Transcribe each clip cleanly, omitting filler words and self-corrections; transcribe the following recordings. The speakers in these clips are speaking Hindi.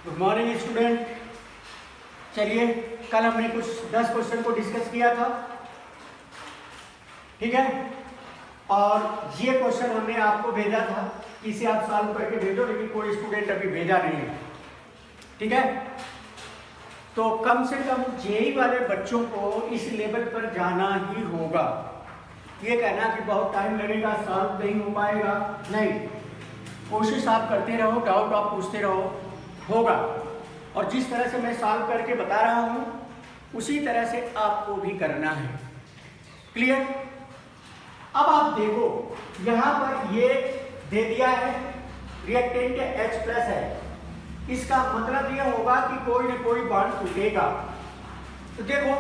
Good morning student. चलिए, कल हमने कुछ 10 क्वेश्चन को डिस्कस किया था, ठीक है। और ये क्वेश्चन हमने आपको भेजा था कि इसे आप सॉल्व करके भेजो, लेकिन कोई स्टूडेंट अभी भेजा नहीं है, ठीक है। तो कम से कम जेई वाले बच्चों को इस लेवल पर जाना ही होगा। ये कहना कि बहुत टाइम लगेगा, सॉल्व नहीं हो पाएगा, नहीं। कोशिश आप करते रहो, डाउट आप पूछते रहो, होगा। और जिस तरह से मैं सॉल्व करके बता रहा हूँ उसी तरह से आपको भी करना है। क्लियर? अब आप देखो, यहाँ पर ये दे दिया है रिएक्टेंट H+ है। इसका मतलब ये होगा कि कोई न कोई बॉन्ड टूटेगा। तो देखो,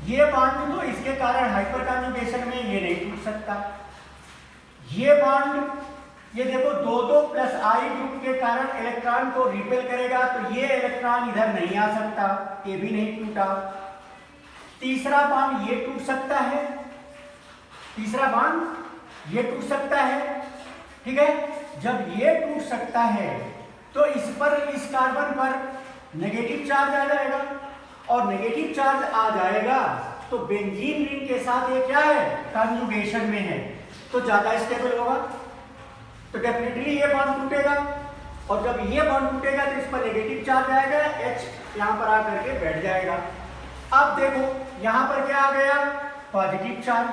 ये बॉन्ड तो इसके कारण हाइपर कॉन्जुगेशन में ये नहीं टूट सकता। ये बॉन्ड, ये देखो 2,2+I ग्रुप के कारण इलेक्ट्रॉन को रिपेल करेगा, तो ये इलेक्ट्रॉन इधर नहीं आ सकता, ये भी नहीं टूटा। तीसरा बॉन्ड ये टूट सकता है, तीसरा बॉन्ड ये टूट सकता है, ठीक है। जब ये टूट सकता है तो इस पर, इस कार्बन पर नेगेटिव चार्ज आ जाएगा, और नेगेटिव चार्ज आ जाएगा तो बेंजीन रिंग के साथ ये क्या है, कॉन्जुगेशन में है, तो ज्यादा स्टेबल होगा, तो डेफिनेटली ये बॉन्ड टूटेगा। और जब ये बॉन्ड टूटेगा तो इस पर नेगेटिव चार्ज आएगा, H यहाँ पर आकर के बैठ जाएगा। अब देखो, यहाँ पर क्या आ गया, पॉजिटिव चार्ज।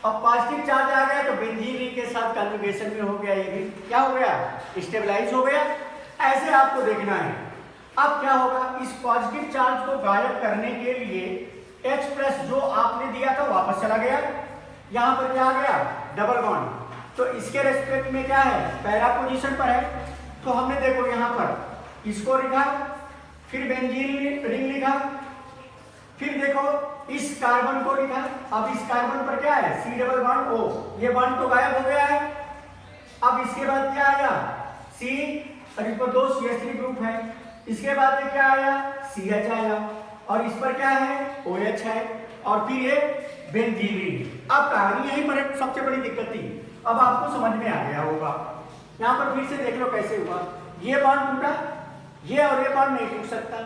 अब पॉजिटिव चार्ज आ गया तो बेंजीन रिंग के साथ कॉन्जुगेशन में हो गया, ये भी क्या हो गया, स्टेबलाइज हो गया। ऐसे आपको देखना है। अब क्या होगा, इस पॉजिटिव चार्ज को गायब करने के लिए H+ जो आपने दिया था वापस चला गया, यहाँ पर क्या आ गया, डबल बॉन्ड। तो इसके रेस्पेक्ट में क्या है, पहला पोजीशन पर है। तो हमने देखो यहाँ पर इसको लिखा, फिर बेंजीन रिंग लिखा, फिर देखो इस कार्बन को लिखा। अब इस कार्बन पर क्या है, C डबल बॉन्ड O, ये बॉन्ड तो गायब हो गया है। अब इसके बाद क्या आया, C, और इस पर 2 CH3 ग्रुप है। इसके बाद में क्या आया, CH आया, और इस पर क्या है, OH है, और फिर ये बेंजीन रिंग। अब कहानी यहीं पर सबसे बड़ी दिक्कत थी, अब आपको समझ में आ गया होगा। यहाँ पर फिर से देख लो कैसे हुआ, ये बॉन्ड टूटा, ये और ये बॉन्ड नहीं टूट सकता।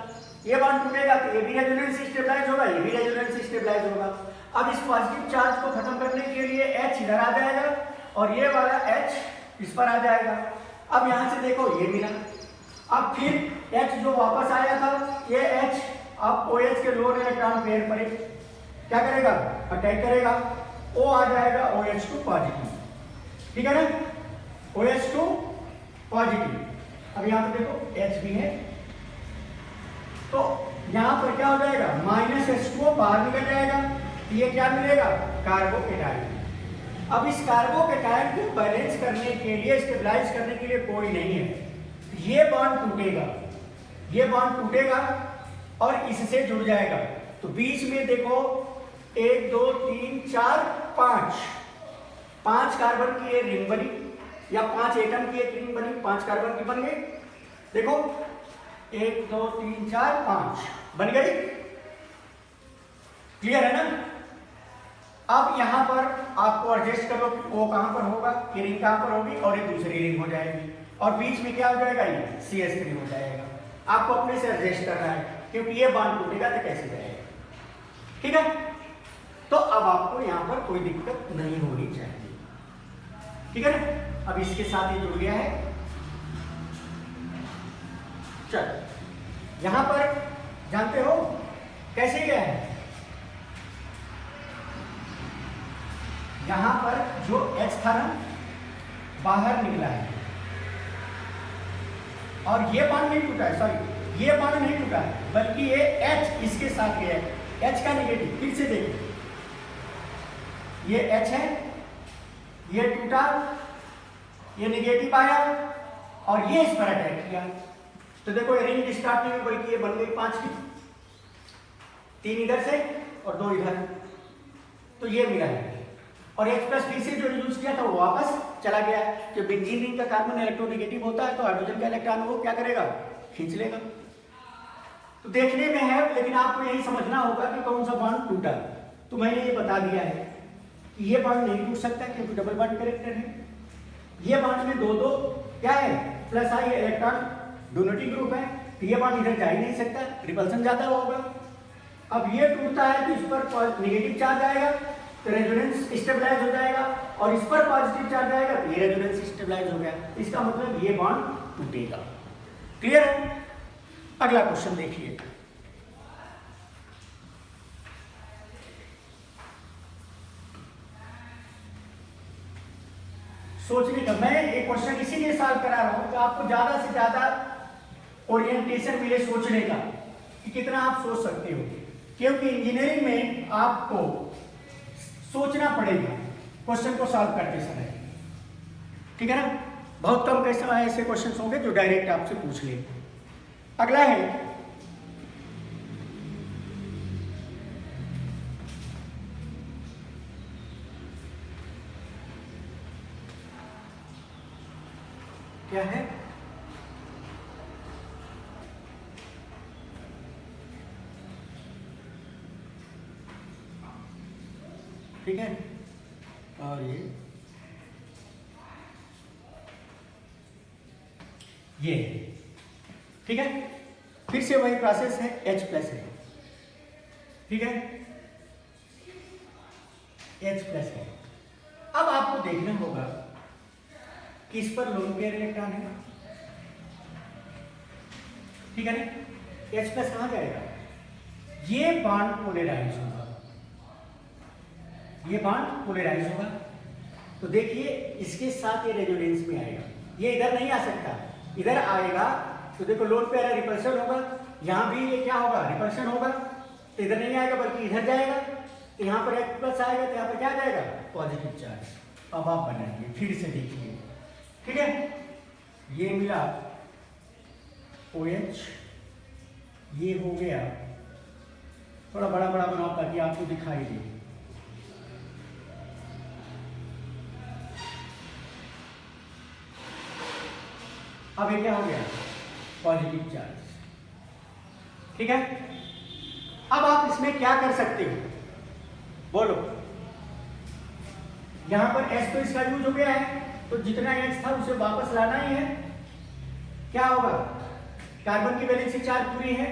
ये बॉन्ड टूटेगा तो ये भी रेजोनेंस स्टेबलाइज होगा, ये भी रेजोनेंस स्टेबलाइज होगा। अब इस पॉजिटिव चार्ज को खत्म करने के लिए H इधर आ जाएगा, और ये वाला H इस पर आ जाएगा। अब यहाँ से देखो ये मिला, अब फिर H जो वापस आया था, ये H अब OH के लोन इलेक्ट्रॉन पेयर पर क्या करेगा, अटैक करेगा, O आ जाएगा OH2 पॉजिटिव, ठीक है ना, OH2 पॉजिटिव। अब यहाँ पर देखो H भी है, तो यहाँ पर क्या हो जाएगा, -H2O बाहर निकल जाएगा, तो ये क्या मिलेगा, कार्बोकेटाइन। अब इस कार्बोकेटाइन को बैलेंस करने के लिए, स्टेबलाइज करने के लिए कोई नहीं है, ये बॉन्ड टूटेगा, ये बॉन्ड टूटेगा और इससे जुड़ जाएगा। तो बीच में देखो 1 2 3 4 5 कार्बन की एक रिंग बनी, या 5 एटम की एक रिंग बनी, 5 कार्बन की बन गई। देखो 1 2 3 4 5 बन गई, क्लियर है ना। अब यहां पर आपको एडजस्ट करो कि O कहां पर होगा, ये रिंग कहां पर होगी, और ये दूसरी रिंग हो जाएगी, और बीच में क्या हो जाएगा, ये CH3 हो जाएगा। आपको अपने से एडजस्ट करना है, क्योंकि ये बॉन्ड टूटेगा तो कैसे जाएगा, ठीक है। तो अब आपको यहां पर कोई दिक्कत नहीं होनी चाहिए, ठीक है ना। अब इसके साथ ये जुड़ गया है। चल, यहां पर जानते हो कैसे गया है, यहां पर जो H था ना, बाहर निकला है, और ये बॉन्ड नहीं टूटा है, सॉरी ये बॉन्ड नहीं टूटा है, बल्कि ये H इसके साथ गया है, H का नेगेटिव। फिर से देखो, ये H है, ये टूटा, ये नेगेटिव आया, और ये इस पर अटैक किया। तो देखो ये रिंग स्टार्ट नहीं हुई, बल्कि ये बन गई 5 की, 3 इधर से और 2 इधर, तो ये मिला है। और H+ फिर से जो यूज किया था वो वापस चला गया। जो बेंजीन रिंग का कार्बन इलेक्ट्रोनेगेटिव होता है, तो हाइड्रोजन का इलेक्ट्रॉन वो क्या करेगा, खींच लेगा। तो देखने में है, लेकिन आपको यही समझना होगा कि कौन सा बॉन्ड टूटा। तो मैंने ये बता दिया है कि ये बॉन्ड नहीं टूट सकता, क्योंकि डबल बॉन्ड कैरेक्टर है। ये बॉन्ड में 2 2 क्या है, +I इलेक्ट्रॉन डोनेटिंग ग्रुप है, तो ये बॉन्ड इधर जा ही नहीं सकता, रिपल्सन ज़्यादा होगा। अब ये टूटता है तो इस पर नेगेटिव चार्ज आएगा तो रेजोनेंस स्टेबलाइज हो जाएगा, और इस पर पॉजिटिव चार्ज आएगा तो ये रेजोनेंस स्टेबलाइज हो गया। इसका मतलब ये बॉन्ड टूटेगा। क्लियर है? अगला क्वेश्चन देखिए। सोचने का, मैं एक क्वेश्चन इसीलिए सॉल्व करा रहा हूं कि आपको ज्यादा से ज्यादा ओरिएंटेशन मिले सोचने का कि कितना आप सोच सकते हो, क्योंकि इंजीनियरिंग में आपको सोचना पड़ेगा क्वेश्चन को सॉल्व करते समय। ठीक है ना? बहुत कम कैसे ऐसे क्वेश्चन होंगे जो डायरेक्ट आपसे पूछ ले। अगला है क्या है, ठीक है, और ये ठीक है, फिर से वही प्रोसेस है, H प्लस है, ठीक है, H प्लस है। अब आपको देखना होगा कि इस पर लोन पेयर इलेक्ट्रॉन है, ठीक है ना? H प्लस कहाँ जाएगा? ये बॉन्ड पोलराइज होगा, ये बॉन्ड पोलराइज होगा, तो देखिए इसके साथ ये रेजोनेंस में आएगा, ये इधर नहीं आ सकता, इधर आएगा तो देखो लोन पेयर है, रिपल्सन होगा, यहाँ भी ये क्या होगा, रिपल्सन होगा, तो इधर नहीं आएगा बल्कि इधर जाएगा, तो यहाँ पर H प्लस आएगा तो यहाँ पर क्या जाएगा, पॉजिटिव चार्ज। अब आप बनाइए, फिर से देखिए, ठीक है, ये मिला OH, ये हो गया, थोड़ा बड़ा बड़ा बनाओ ताकि आपको दिखाई दे, अब ये क्या हो गया, पॉजिटिव चार्ज, ठीक है। अब आप इसमें क्या कर सकते हो, बोलो। यहां पर S तो इसका यूज हो गया है, तो जितना H था उसे वापस लाना ही है, क्या होगा, कार्बन की वैलेंसी चार्ज पूरी है,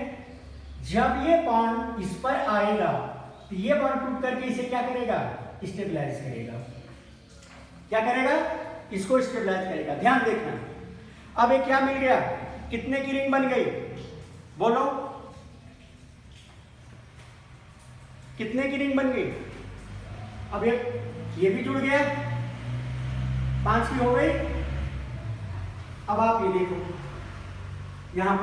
जब ये बॉन्ड इस पर आएगा तो ये बॉन्ड टूट करके इसे क्या करेगा, स्टेबलाइज करेगा, क्या करेगा, इसको स्टेबलाइज करेगा। ध्यान देखना, अब ये क्या मिल गया, कितने की रिंग बन गई, बोलो, कितने की रिंग बन गई, अब ये भी जुड़ गया, 5 की हो गई। अब आप ये देखो यहां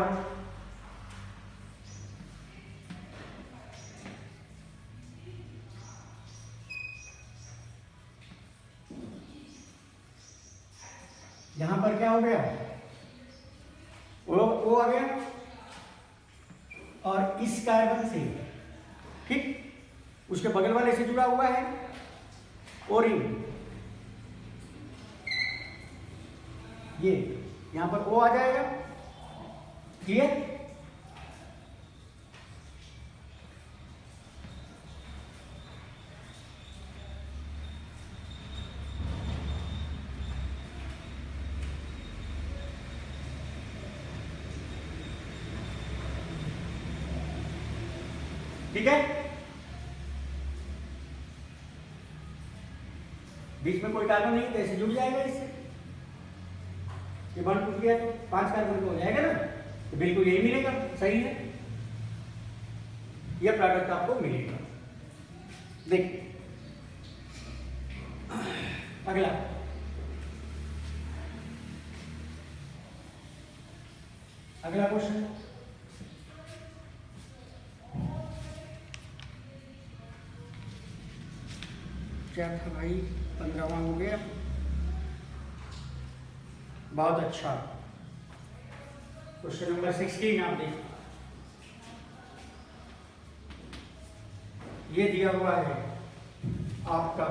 पर क्या हो गया, वो आ गया, और इस कार्बन से, ठीक, उसके बगल वाले से जुड़ा हुआ है ओरिन, ये यहां पर O आ जाएगा, क्लियर। ठीक है, बीच में कोई कार्बन नहीं तो ऐसे जुड़ जाएगा इससे, ये बॉन्ड टूट गया तो 5 कार्बन हो जाएगा ना, तो बिल्कुल यही मिलेगा, सही है, यह प्रोडक्ट आपको मिलेगा। देखिए अगला, अगला क्वेश्चन, क्या था भाई, 15वां हो गया, बहुत अच्छा। क्वेश्चन नंबर 16 आप देखिए, ये दिया हुआ है आपका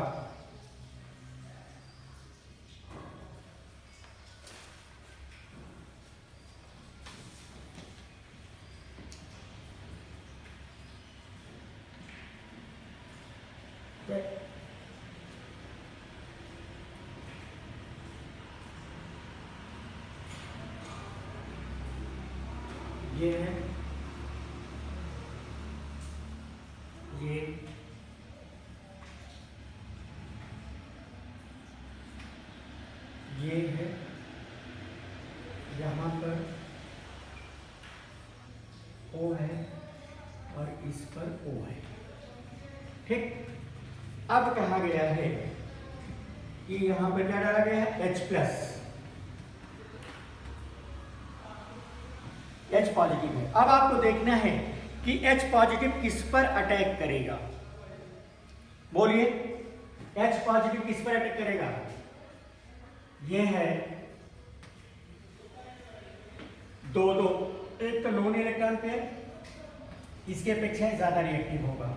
ये है, ये है, यहाँ पर O है और इस पर O है। ठीक, अब कहा गया है कि यहाँ पर क्या डाला गया है, H प्लस, H पॉजिटिव है। अब आपको देखना है कि H पॉजिटिव किस पर अटैक करेगा, बोलिए H पॉजिटिव किस पर अटैक करेगा। ये है 2-2, एक तो लोन इलेक्ट्रॉन पेयर, इसके अपेक्षा ज्यादा रिएक्टिव होगा,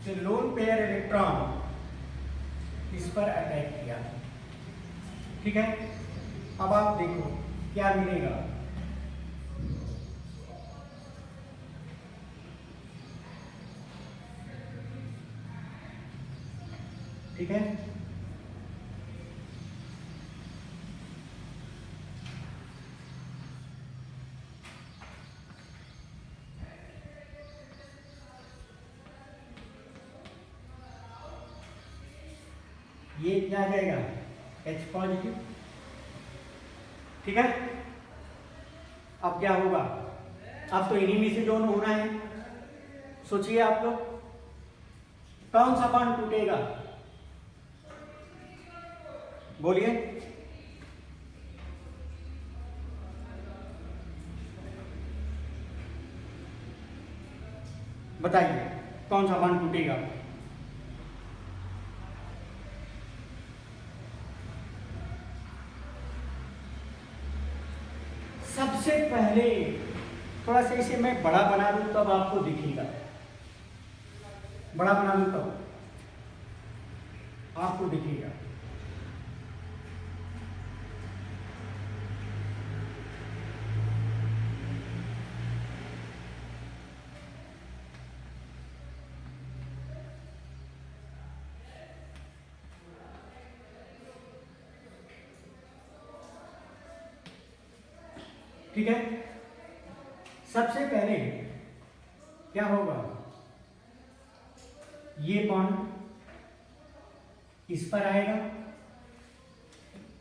तो लोन पेयर इलेक्ट्रॉन इस पर अटैक किया। ठीक है, अब आप देखो क्या मिलेगा। ठीक है, ये क्या आ जाएगा, H पॉजिटिव। ठीक है, अब क्या होगा, अब तो इन्हीं में से दोनों होना है। सोचिए आप लोग, कौन सा बॉन्ड टूटेगा, बोलिए। बताइए कौन सा बॉन्ड टूटेगा। सबसे पहले थोड़ा सा इसे मैं बड़ा बना दूं तब आपको दिखेगा, बड़ा बना दूं तब आपको दिखेगा। ठीक है, सबसे पहले क्या होगा, ये बॉन्ड इस पर आएगा,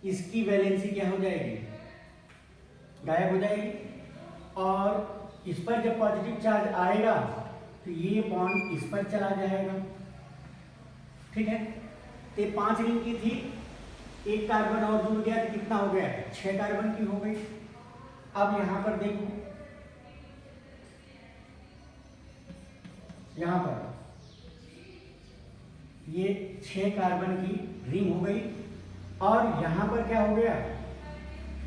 इसकी वैलेंसी क्या हो जाएगी, गायब हो जाएगी, और इस पर जब पॉजिटिव चार्ज आएगा तो ये बॉन्ड इस पर चला जाएगा। ठीक है, तो 5 रिंग की थी, एक कार्बन और जुड़ गया तो कितना हो गया, 6 कार्बन की हो गई। अब यहां पर देखो, यहां पर ये 6 कार्बन की रिंग हो गई, और यहां पर क्या हो गया,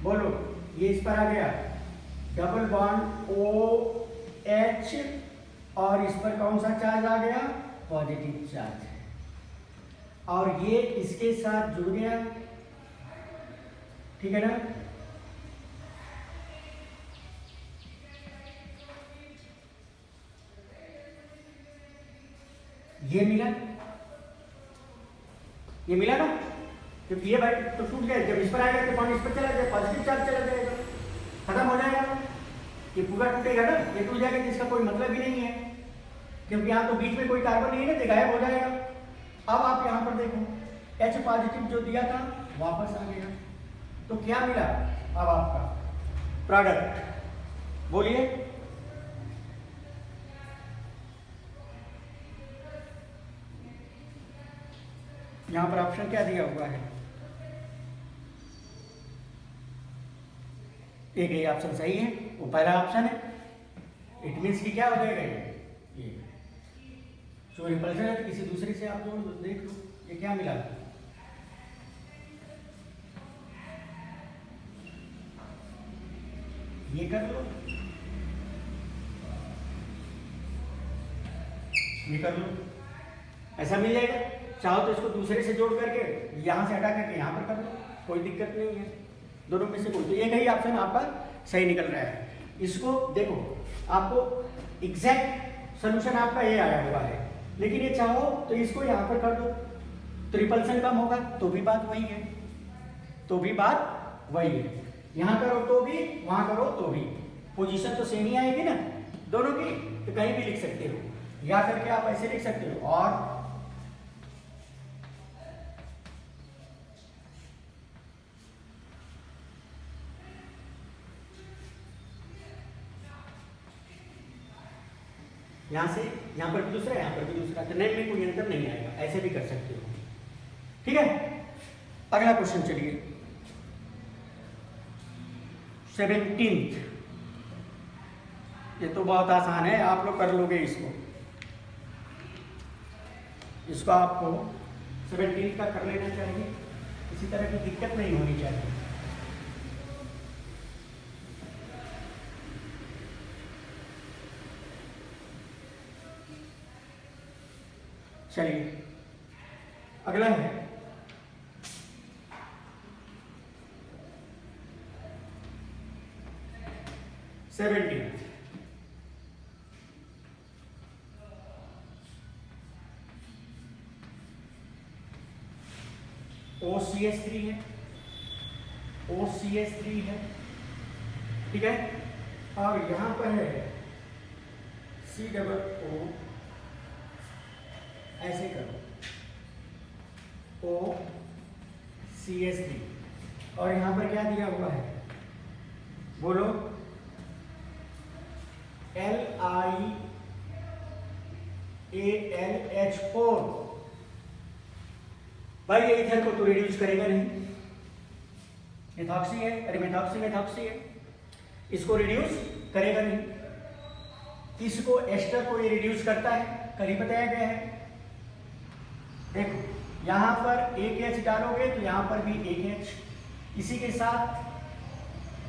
बोलो, ये इस पर आ गया डबल बॉन्ड OH, और इस पर कौन सा चार्ज आ गया, पॉजिटिव चार्ज, और ये इसके साथ जुड़ गया। ठीक है ना, ये मिला, ये मिला ना, क्योंकि ये भाई तो टूट गया, जब इस पर आएगा तो बॉन्ड इस पर चला जाएगा, पॉजिटिव चार्ज चला जाएगा, खत्म हो जाएगा, ये पूरा टूटेगा ना, ये टूट जाएगा जिसका कोई मतलब ही नहीं है, क्योंकि यहाँ तो बीच में कोई कार्बन नहीं है ना, गायब हो जाएगा। अब आप यहाँ पर देखो, H पॉजिटिव जो दिया था वापस आ गया, तो क्या मिला अब आपका प्रोडक्ट, बोलिए। यहां पर ऑप्शन क्या दिया हुआ है, एक ये ऑप्शन सही है, वो पहला ऑप्शन है, इट मीन्स कि क्या हो जाएगा, ये जो रिपल्शन है तो किसी दूसरे से आप जोड़ दो, देख लो ये क्या मिला, ये कर लो, ये कर लो, ऐसा मिल जाएगा। चाहो तो इसको दूसरे से जोड़ करके यहां से हटा करके यहां पर कर लो, कोई दिक्कत नहीं है, दोनों में से कोई, तो एक ही ऑप्शन आपका सही निकल रहा है। इसको देखो, आपको एग्जैक्ट सोल्यूशन आपका ये आया हुआ है, लेकिन ये चाहो तो इसको यहाँ पर कर दो, तो रिपल्सन कम होगा, तो भी बात वही है, तो भी बात वही है, यहाँ करो तो भी, वहां करो तो भी, पोजीशन तो सेम ही आएगी ना दोनों की, तो कहीं भी लिख सकते हो, या करके आप ऐसे लिख सकते हो, और यहां से यहां पर भी दूसरा, यहां पर भी दूसरा, तो नेम में कोई अंतर नहीं आएगा, ऐसे भी कर सकते हो। ठीक है, अगला क्वेश्चन चलिए 17th। ये तो बहुत आसान है, आप लोग कर लोगे इसको। इसको आपको 17 का कर लेना चाहिए, किसी तरह की दिक्कत नहीं होनी चाहिए। चलिए अगला है सेवेंटीन। OCH3 है, OCH3 है, ठीक है, और यहां पर है COO, ऐसे करो OCH3, और यहां पर क्या दिया हुआ है बोलो, LiAlH4। भाई ये इथर को तो रिड्यूस करेगा नहीं, मेथॉक्सी है, अरे मेथॉक्सी है, इसको रिड्यूस करेगा नहीं, इसको एस्टर को ये रिड्यूस करता है, कल ही बताया गया है। देखो यहां पर एक H डालोगे तो यहां पर भी एक H, इसी के साथ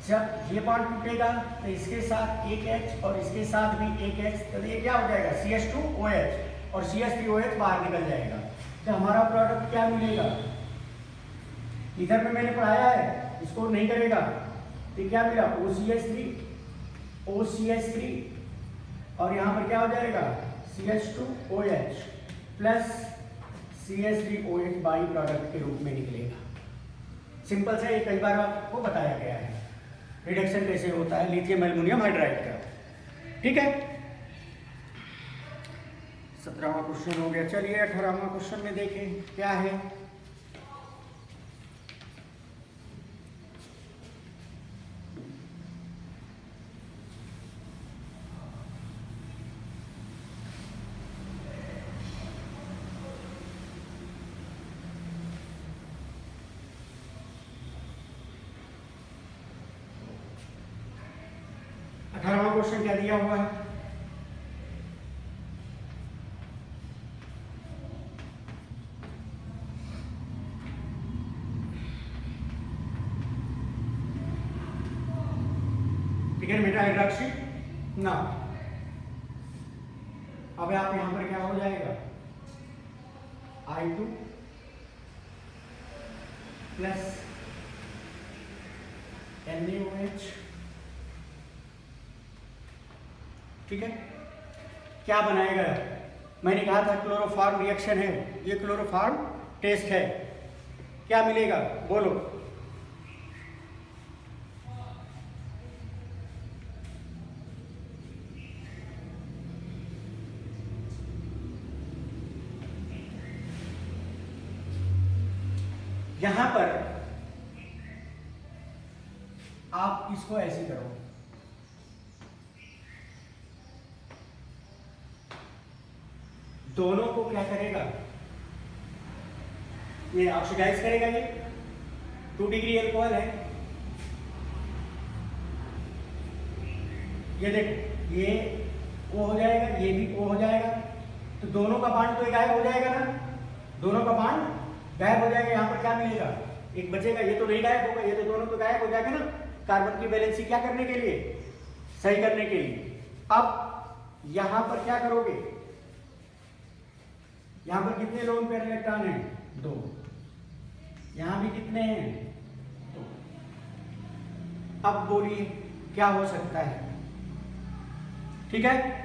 जब ये बॉन्ड टूटेगा तो इसके साथ एक H और इसके साथ भी एक H, तो ये क्या हो जाएगा CH2OH, और CH3OH बाहर निकल जाएगा, तो हमारा प्रोडक्ट क्या मिलेगा, इधर में मैंने पढ़ाया है, इसको नहीं करेगा तो क्या मिला OCH3, और यहाँ पर क्या हो जाएगा CH2OH plus CH3OH by product के रूप में निकलेगा। सिंपल से, कई बार आपको बताया गया है रिडक्शन कैसे होता है लिथियम एल्युमिनियम हाइड्राइड का। ठीक है, 17वां क्वेश्चन हो गया। चलिए 18वां क्वेश्चन में देखें क्या है। क्वेश्चन क्या दिया हुआ है, ठीक है, मेटा हाइड्रोक्सी ना। अब आप यहां पर क्या हो जाएगा I2 प्लस NaOH, ठीक है, क्या बनाएगा, मैंने कहा था क्लोरोफॉर्म रिएक्शन है, ये क्लोरोफॉर्म टेस्ट है, क्या मिलेगा बोलो, यहां पर आप इसको ऐसे करो, दोनों को क्या करेगा, ये ऑक्सीडाइज करेगा, ये 2 डिग्री अल्कोहल है, ये देखो ये O हो जाएगा, ये भी O हो जाएगा, तो दोनों का बॉन्ड तो गायब हो जाएगा ना, दोनों का बॉन्ड गायब हो जाएगा, यहाँ पर क्या मिलेगा, एक बचेगा, ये तो नहीं गायब होगा, ये तो दोनों तो गायब हो जाएगा ना, कार्बन की वैलेंसी क्या करने के लिए, सही करने के लिए। अब यहां पर क्या करोगे, यहां पर कितने लोन पेयर इलेक्ट्रॉन हैं, 2, यहां भी कितने हैं, 2। अब बोलिए क्या हो सकता है, ठीक है,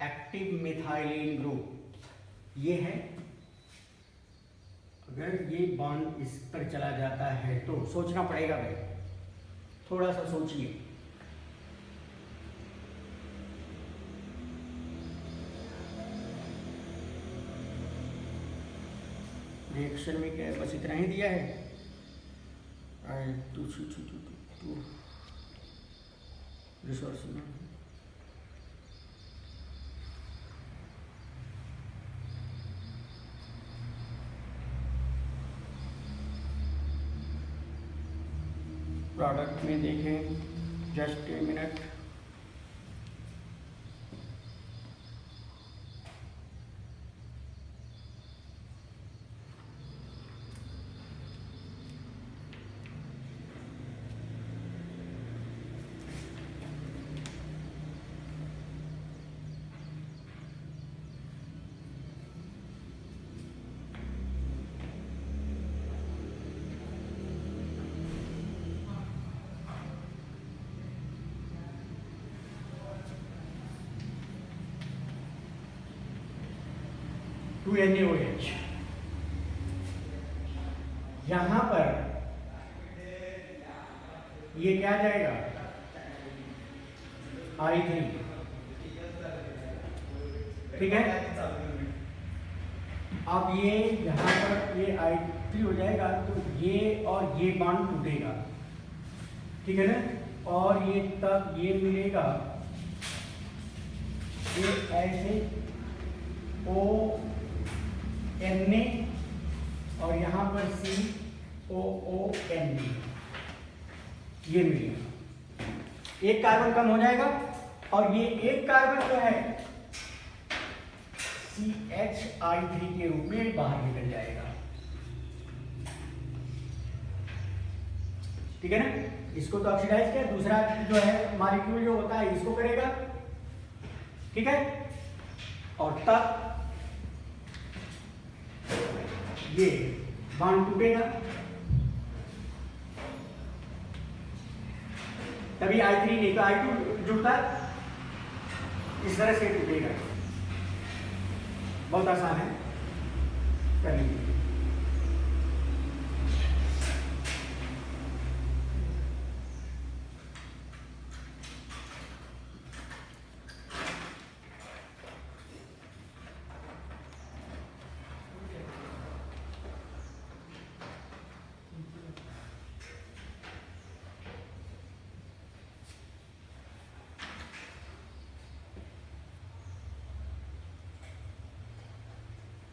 एक्टिव मिथाइलिन ग्रुप ये है। अगर ये बॉन्ड इस पर चला जाता है तो सोचना पड़ेगा भाई, थोड़ा सा सोचिए। रिएक्शन में क्या है, बस इतना ही दिया है। रिसोर्स प्रोडक्ट में देखें, जस्ट ए मिनट। NaOH यहां पर ये क्या जाएगा, I3, ठीक है। अब ये यहां पर ये I3 हो जाएगा तो ये और ये बॉन्ड टूटेगा, ठीक है ना। और ये तब ये मिलेगा, ये ऐसे Na और यहाँ पर COONB ये मिलेगा। एक कार्बन कम हो जाएगा और ये एक कार्बन जो है CH3 के रूप में बाहर निकल जाएगा, ठीक है ना। इसको तो ऑक्सीडाइज किया, दूसरा जो है मॉलिक्यूल जो होता है इसको करेगा, ठीक है। और तब ये बॉन्ड टूटेगा, तभी I3 नहीं तो I2 जुड़ता है, इस तरह से टूटेगा। बहुत आसान है, कर लीजिए।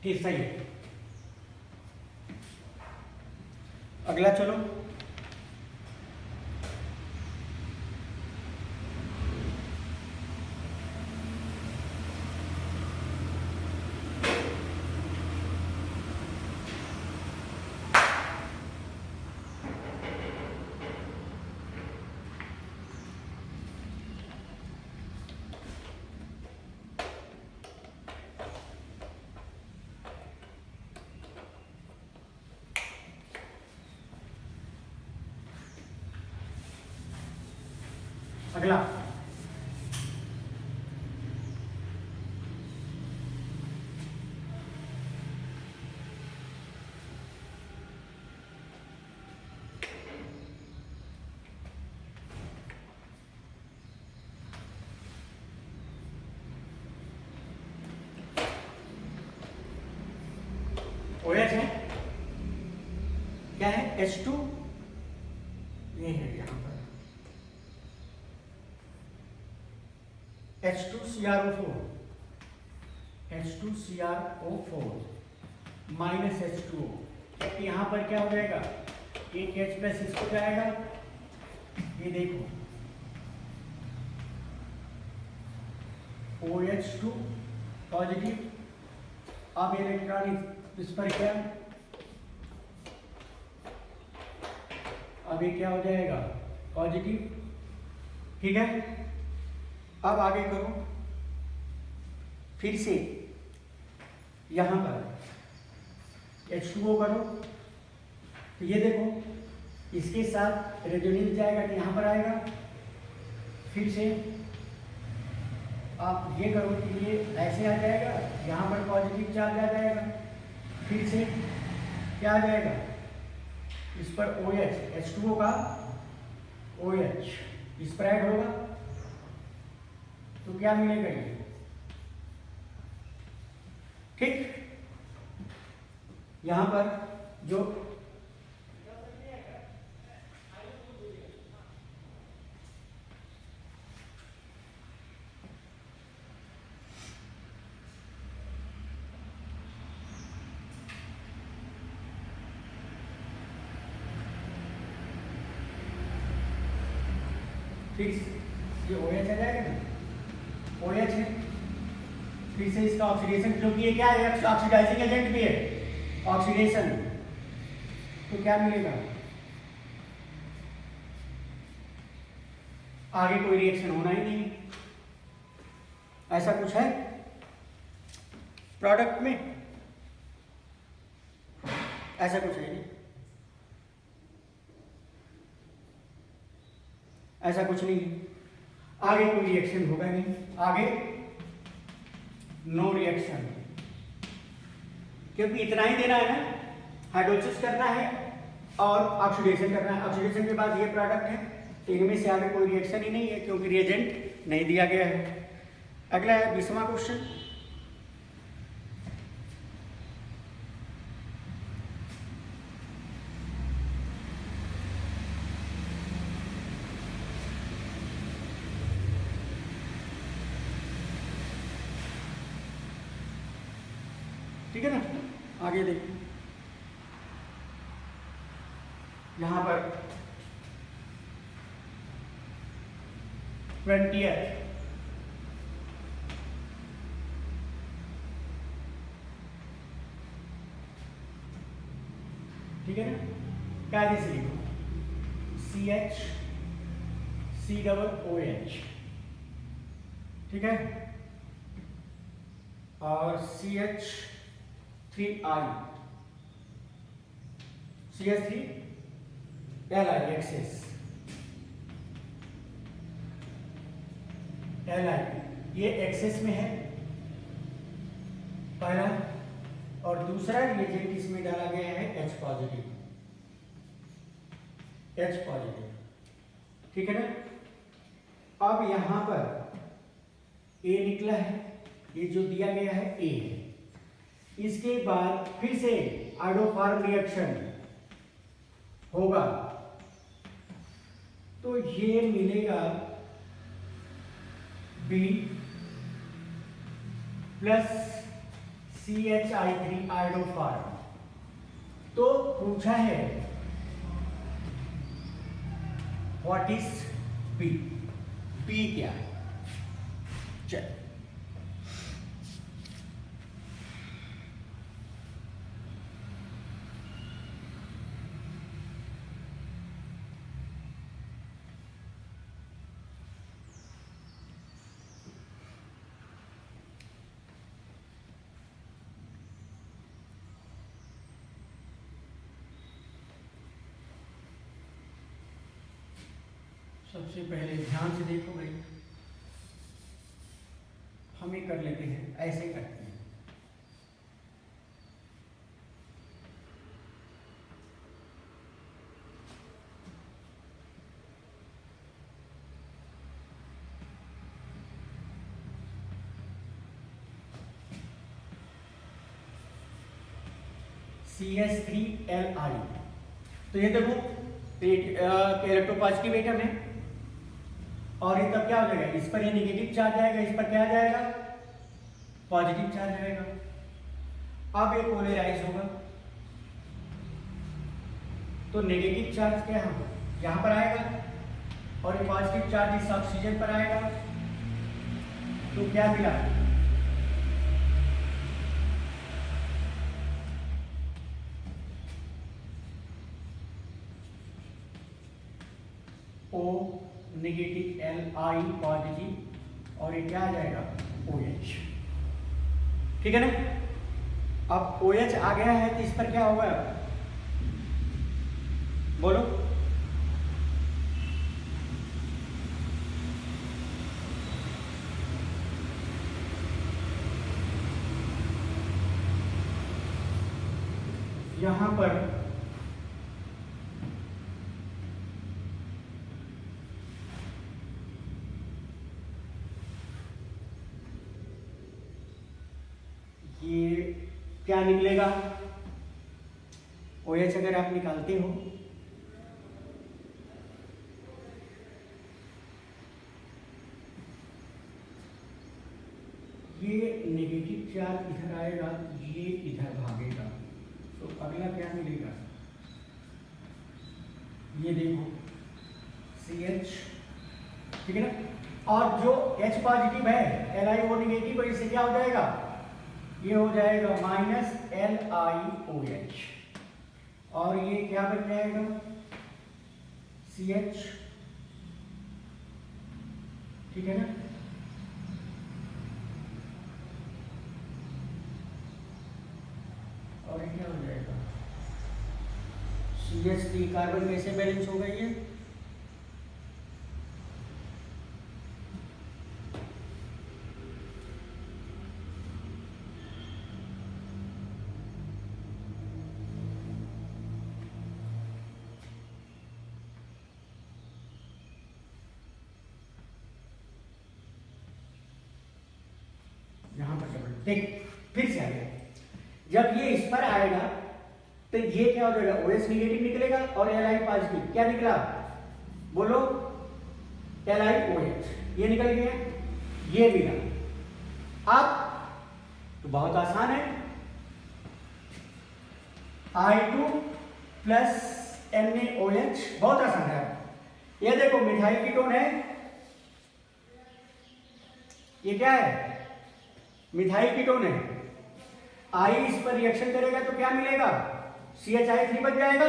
ठीक, सही है। अगला चलो, अगला OH है, क्या है, H2 ये है यहां पर H2CrO4 माइनस H2O। यहां पर क्या हो जाएगा, एक H प्लस इसको जाएगा, ये देखो OH2 पॉजिटिव। अब इलेक्ट्रॉन इस पर क्या, अब ये क्या हो जाएगा, पॉजिटिव, ठीक है। अब आगे करो, फिर से यहां पर H2O करो, तो ये देखो इसके साथ रेजोनेंस जाएगा तो यहां पर आएगा, फिर से आप ये करो कि ये ऐसे आ जाएगा, यहाँ पर पॉजिटिव चार्ज आ जाएगा, फिर से क्या आ जाएगा, इस पर OH H2O का OH स्प्रेड होगा, तो क्या मिलेगा ये, ठीक। यहां पर जो फिर ये OH आ जाएगा ना, OH है, फिर से इसका ऑक्सीडेशन, क्योंकि ये क्या है, ऑक्सीडाइजिंग एजेंट भी है, ऑक्सीडेशन, तो क्या मिलेगा, आगे कोई रिएक्शन होना ही नहीं, ऐसा कुछ है प्रोडक्ट में, ऐसा कुछ है नहीं, ऐसा कुछ नहीं, आगे कोई रिएक्शन होगा नहीं, आगे नो रिएक्शन, क्योंकि इतना ही देना है ना, हाइड्रोलिसिस करना है और ऑक्सीडेशन करना है, ऑक्सीडेशन के बाद ये प्रोडक्ट है, तो इनमें से आगे कोई रिएक्शन ही नहीं है, क्योंकि रिएजेंट नहीं दिया गया है। अगला है 20वां क्वेश्चन, ठीक है ना, आगे देखिए, यहां पर 20th ठीक है ना, कायदे से लिखो CH ठीक है, और CH3I CH3Li एक्सेस Li, ये एक्सेस में है पहला, और दूसरा रिएजेंट इसमें डाला गया है H पॉजिटिव, ठीक है ना। अब यहां पर A निकला है, ये जो दिया गया है A है, इसके बाद फिर से आइडोफार्म रिएक्शन होगा, तो ये मिलेगा B प्लस CH3 आइडोफार्म। तो पूछा है व्हाट इज B, B क्या है, चल सबसे पहले ध्यान से देखो भाई, हम ये कर लेते हैं, ऐसे करते हैं, CH3Li, तो ये देखो इलेक्ट्रोपॉजिटिव एटम है, और ये तब क्या हो जाएगा, इस पर ये नेगेटिव चार्ज आएगा, इस पर क्या आ जाएगा, पॉजिटिव चार्ज आएगा। अब ये पोलराइज होगा, तो नेगेटिव चार्ज क्या होगा, यहां पर आएगा, और ये पॉजिटिव चार्ज इस ऑक्सीजन पर आएगा, तो क्या मिला, O नेगेटिव Li पॉजिटिव, और ये क्या आ जाएगा OH, ठीक है ना। अब OH आ गया है, तो इस पर क्या होगा, बोलो, यहाँ पर ये क्या निकलेगा, OH अगर आप निकालते हो ये नेगेटिव चार्ज इधर आएगा, ये इधर भागेगा, तो अगला क्या मिलेगा, ये देखो CH, ठीक है ना। और जो H पॉजिटिव है LiO नेगेटिव, इससे क्या हो जाएगा, ये हो जाएगा -LiOH, और ये क्या बन जाएगा CH, ठीक है ना। और ये क्या हो जाएगा CH3, कार्बन कैसे बैलेंस हो गई है, यहां पर डबल, देख फिर से आ गया। जब ये इस पर आएगा तो ये क्या हो जाएगा, OH नेगेटिव निकलेगा और Li पॉजिटिव, क्या निकला बोलो, LiOH, ये निकल गया, ये मिला। अब तो बहुत आसान है, I2 प्लस NaOH, बहुत आसान है। ये देखो मिथाइल कीटोन है, ये क्या है, मिथाइल कीटोन है, I इस पर रिएक्शन करेगा तो क्या मिलेगा, CH3 बन जाएगा,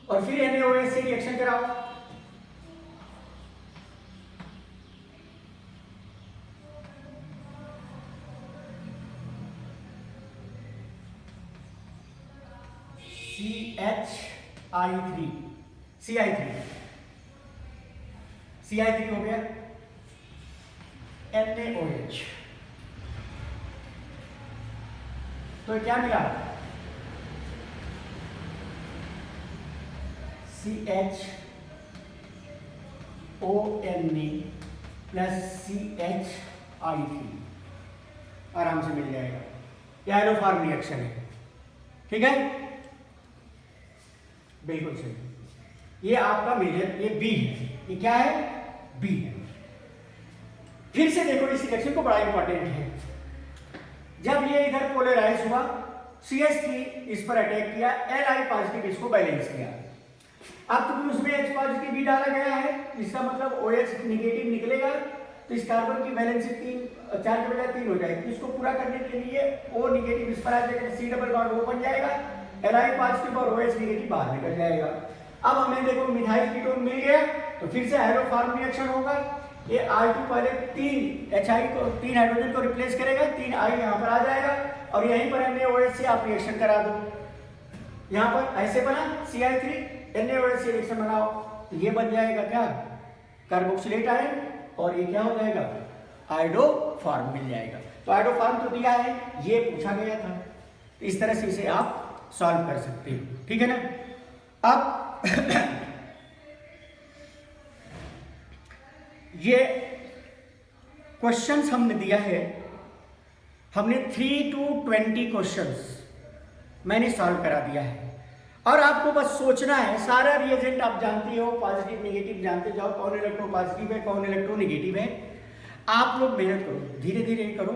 और फिर NaOH से रिएक्शन कराओ, CI3 हो गया, NaOH, तो क्या मिला, CHONA प्लस CH3, आराम से मिल जाएगा, ये एरोफॉर्म रिएक्शन है, ठीक है, बिल्कुल सही। ये आपका मेजर, ये बी है, ये क्या है, बी है। फिर से देखो इस रिएक्शन को, बड़ा इंपॉर्टेंट है। जब ये इधर पोलराइज हुआ, CH3 इस पर अटैक किया, Li पॉजिटिव इसको बैलेंस किया, अब तो उसमें H पॉजिटिव भी डाला गया है, इसका मतलब OH नेगेटिव निकलेगा, तो इस कार्बन की वैलेंसी 4 के बजाय 3 हो जाएगी। इसको पूरा करने के लिए O नेगेटिव इस पर आ जाएगा, C डबल बॉन्ड O बन जाएगा, Li पॉजिटिव और OH नेगेटिव बाहर निकल जाएगा। अब हमें देखो मिथाइल कीटोन मिल गया, तो फिर से हाइड्रोफॉर्म रिएक्शन होगा, ये R2 पहले 3 HI को, 3 हाइड्रोजन को रिप्लेस करेगा, 3 I यहाँ पर आ जाएगा, और यहीं पर NaOH से आप रिएक्शन करा दो, यहाँ पर ऐसे बना CI3 NaOH से रिएक्शन बनाओ, तो ये बन जाएगा क्या, कार्बोक्सिलेट आयन, और ये क्या हो जाएगा, आयोडोफॉर्म मिल जाएगा। तो आयोडोफॉर्म तो दिया है, ये पूछा गया था, तो इस तरह से इसे आप सॉल्व कर सकते हो, ठीक है ना। अब ये क्वेश्चंस हमने दिया है, हमने 3 to 20 क्वेश्चंस मैंने सॉल्व करा दिया है, और आपको बस सोचना है, सारा रिएजेंट आप जानते हो, पॉजिटिव नेगेटिव जानते जाओ, कौन इलेक्ट्रो पॉजिटिव है कौन इलेक्ट्रो नेगेटिव है। आप लोग मेहनत करो, धीरे धीरे करो,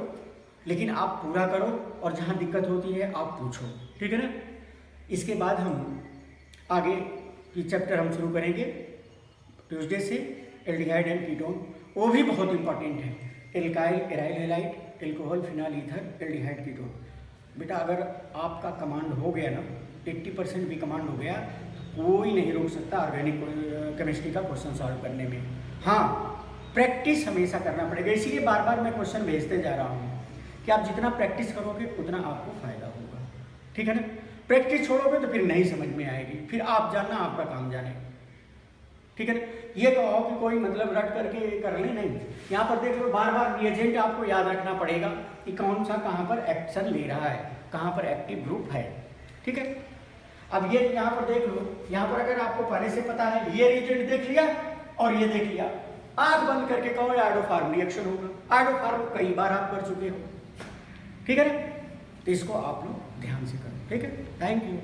लेकिन आप पूरा करो, और जहाँ दिक्कत होती है आप पूछो, ठीक है ना। इसके बाद हम आगे की चैप्टर हम शुरू करेंगे ट्यूसडे से, एल्डिहाइड एंड कीटोन, वो भी बहुत इंपॉर्टेंट है, alkyl aryl halide, alcohol phenol ether, aldehyde ketone. बेटा अगर आपका कमांड हो गया ना, 80% भी कमांड हो गया, कोई नहीं रोक सकता ऑर्गेनिक केमिस्ट्री का क्वेश्चन सॉल्व करने में। हाँ, प्रैक्टिस हमेशा करना पड़ेगा, इसीलिए बार बार मैं क्वेश्चन भेजते जा रहा हूँ कि आप जितना प्रैक्टिस करोगे उतना आपको फायदा होगा, ठीक है ना। प्रैक्टिस छोड़ोगे तो फिर नहीं समझ में आएगी, फिर आप जानना आपका काम जाने, ठीक है ना। ये कहो कि कोई मतलब रट करके कर ले, नहीं, यहाँ पर देख लो, बार बार रिएजेंट आपको याद रखना पड़ेगा कि कौन सा कहाँ पर एक्शन ले रहा है, कहाँ पर एक्टिव ग्रुप है, ठीक है। अब ये यहाँ पर देख लो, यहाँ पर अगर आपको पहले से पता है ये रिएजेंट देख लिया और ये देख लिया, आंख बंद करके कहो आयोडोफार्म रिएक्शन होगा। आयोडोफार्म कई बार आप कर चुके हो, ठीक है ना। तो इसको आप लोग ध्यान से करो, ठीक है। Thank you.